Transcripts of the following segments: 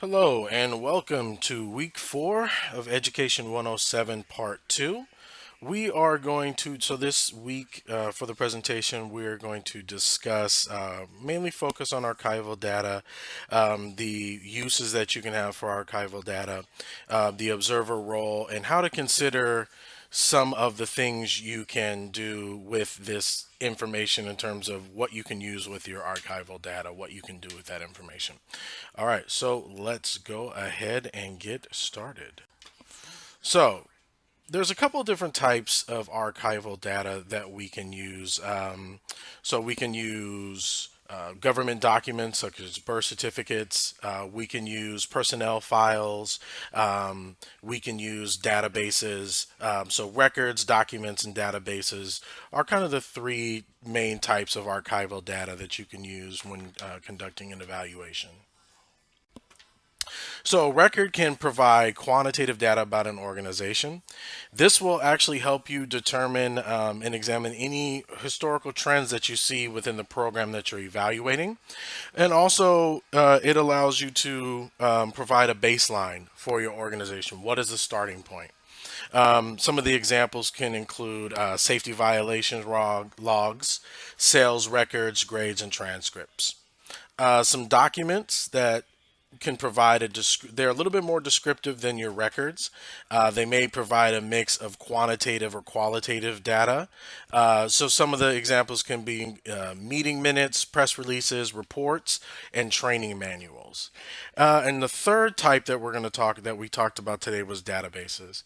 Hello and welcome to week 4 of Education 107 Part 2. We are going to, so this week for the presentation, we're going to discuss mainly focus on archival data, the uses that you can have for archival data, the observer role, and how to consider some of the things you can do with this information in terms of what you can use with your archival data, what you can do with that information. All right, so let's go ahead and get started. So, there's a couple of different types of archival data that we can use. So we can use government documents such as birth certificates. We can use personnel files. We can use databases. So records, documents, and databases are kind of the three main types of archival data that you can use when conducting an evaluation. So, a record can provide quantitative data about an organization. This will actually help you determine and examine any historical trends that you see within the program that you're evaluating. And also, it allows you to provide a baseline for your organization. What is the starting point? Some of the examples can include safety violations logs, sales records, grades, and transcripts. Some documents that can provide they're a little bit more descriptive than your records. They may provide a mix of quantitative or qualitative data. So some of the examples can be meeting minutes, press releases, reports, and training manuals. And the third type that we talked about today was databases.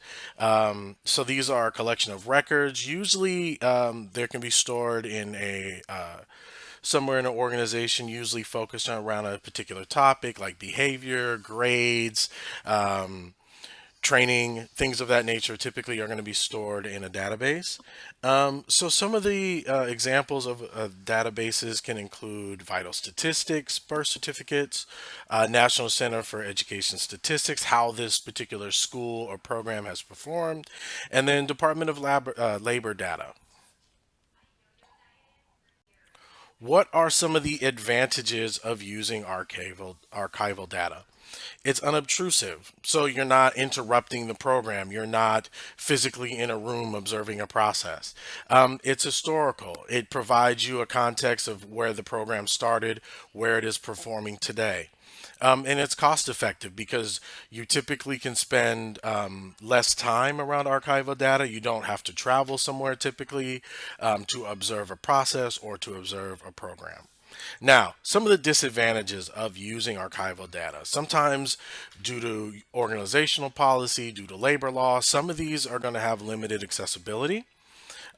So these are a collection of records. Usually, they can be stored in a somewhere in an organization, usually focused around a particular topic like behavior, grades, training, things of that nature typically are going to be stored in a database. So some of the examples of databases can include vital statistics, birth certificates, National Center for Education Statistics, how this particular school or program has performed, and then Department of Labor data. What are some of the advantages of using archival data? It's unobtrusive, so you're not interrupting the program. You're not physically in a room observing a process. It's historical. It provides you a context of where the program started, where it is performing today. And it's cost effective because you typically can spend less time around archival data. You don't have to travel somewhere typically to observe a process or to observe a program. Now, some of the disadvantages of using archival data. Sometimes, due to organizational policy, due to labor law, some of these are going to have limited accessibility.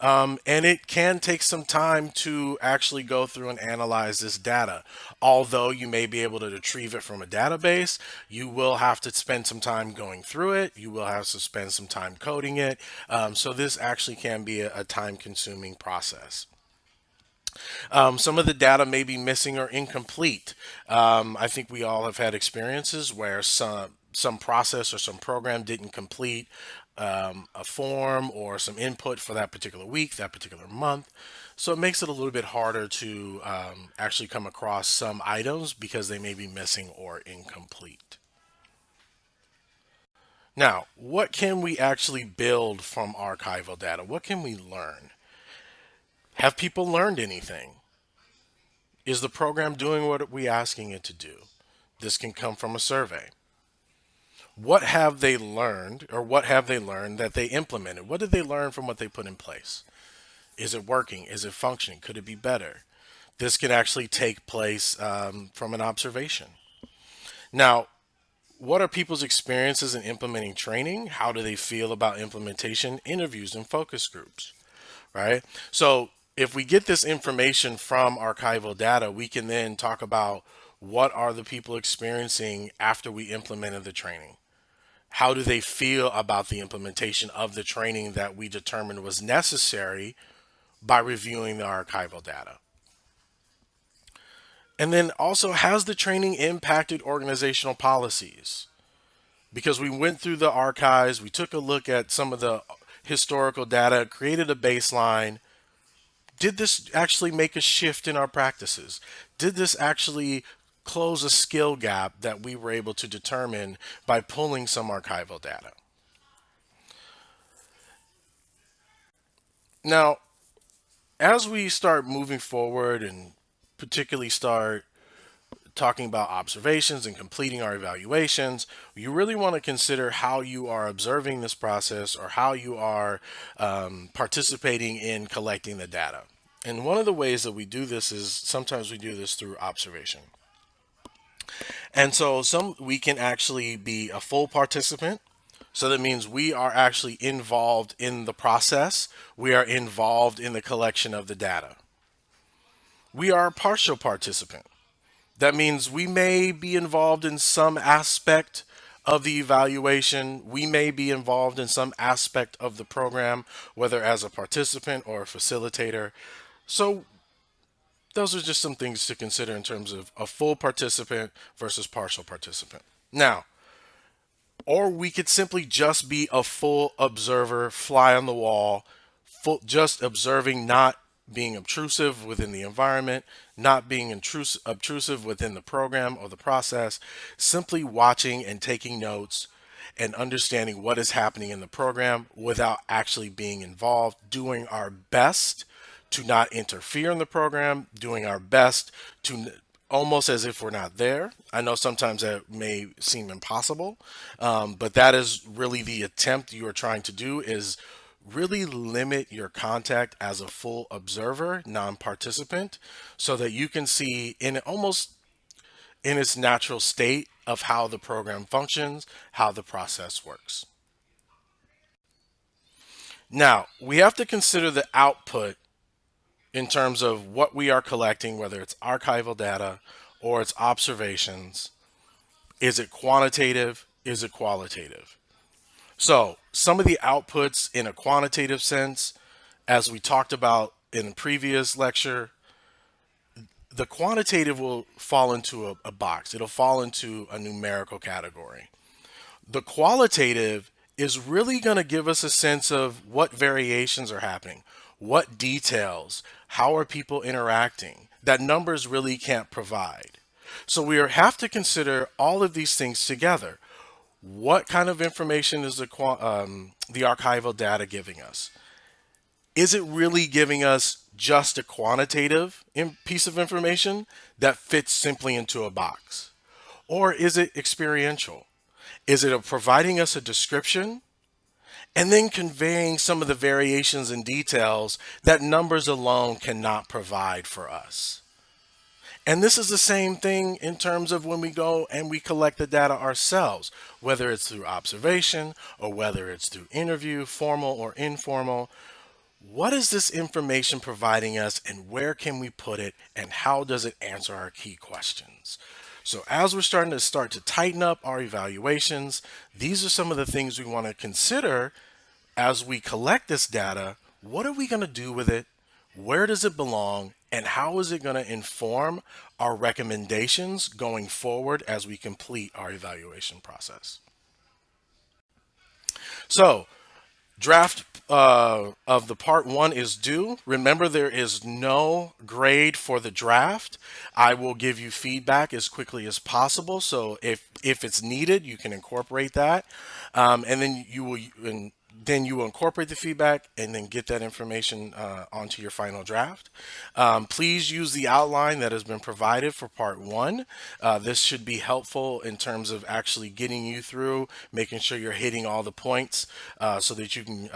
And it can take some time to actually go through and analyze this data. Although you may be able to retrieve it from a database, you will have to spend some time going through it. You will have to spend some time coding it. So this actually can be a time consuming process. Some of the data may be missing or incomplete. I think we all have had experiences where some process or some program didn't complete a form or some input for that particular week, that particular month. So it makes it a little bit harder to actually come across some items because they may be missing or incomplete. Now, what can we actually build from archival data? What can we learn? Have people learned anything? Is the program doing what we're asking it to do? This can come from a survey. What have they learned, or what have they learned that they implemented? What did they learn from what they put in place? Is it working? Is it functioning? Could it be better? This can actually take place from an observation. Now, what are people's experiences in implementing training? How do they feel about implementation, interviews, and focus groups? Right? So if we get this information from archival data, we can then talk about what are the people experiencing after we implemented the training. How do they feel about the implementation of the training that we determined was necessary by reviewing the archival data? And then also, has the training impacted organizational policies? Because we went through the archives, we took a look at some of the historical data, created a baseline. Did this actually make a shift in our practices? Did this actually close a skill gap that we were able to determine by pulling some archival data. Now, as we start moving forward and particularly start talking about observations and completing our evaluations, you really want to consider how you are observing this process or how you are participating in collecting the data. And one of the ways that we do this is sometimes we do this through observation. And so some we can actually be a full participant. So that means we are actually involved in the process. We are involved in the collection of the data. We are a partial participant. That means we may be involved in some aspect of the evaluation. We may be involved in some aspect of the program, whether as a participant or a facilitator. So those are just some things to consider in terms of a full participant versus partial participant. Now, or we could simply just be a full observer, fly on the wall, full, just observing, not being obtrusive within the environment, not being obtrusive within the program or the process, simply watching and taking notes and understanding what is happening in the program without actually being involved, doing our best to not interfere in the program, doing our best to almost as if we're not there. I know sometimes that may seem impossible, but that is really the attempt you are trying to do is really limit your contact as a full observer, non-participant, so that you can see in almost in its natural state of how the program functions, how the process works. Now, we have to consider the output in terms of what we are collecting, whether it's archival data or it's observations. Is it quantitative? Is it qualitative? So, some of the outputs in a quantitative sense, as we talked about in the previous lecture, the quantitative will fall into a box. It'll fall into a numerical category. The qualitative is really going to give us a sense of what variations are happening, what details, how are people interacting that numbers really can't provide. So we have to consider all of these things together. What kind of information is the archival data giving us? Is it really giving us just a quantitative piece of information that fits simply into a box? Or is it experiential? Is it providing us a description and then conveying some of the variations and details that numbers alone cannot provide for us? And this is the same thing in terms of when we go and we collect the data ourselves, whether it's through observation or whether it's through interview, formal or informal. What is this information providing us and where can we put it and how does it answer our key questions? So as we're starting to tighten up our evaluations, these are some of the things we want to consider as we collect this data. What are we going to do with it? Where does it belong? And how is it going to inform our recommendations going forward as we complete our evaluation process? So draft of the part one is due. Remember, there is no grade for the draft. I will give you feedback as quickly as possible. So if it's needed, you can incorporate that, and then you will incorporate the feedback and then get that information onto your final draft. Please use the outline that has been provided for part one. This should be helpful in terms of actually getting you through, making sure you're hitting all the points so that you can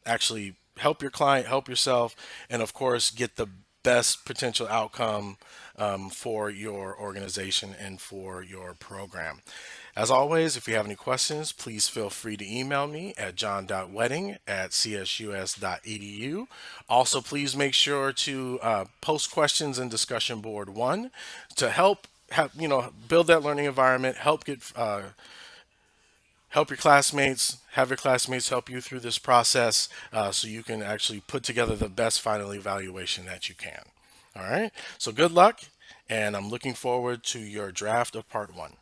actually help your client, help yourself, and of course get the best potential outcome for your organization and for your program. As always, if you have any questions, please feel free to email me at john.wedding@csus.edu. Also, please make sure to post questions in discussion board one to help build that learning environment, help your classmates, have your classmates help you through this process so you can actually put together the best final evaluation that you can. All right, so good luck, and I'm looking forward to your draft of part one.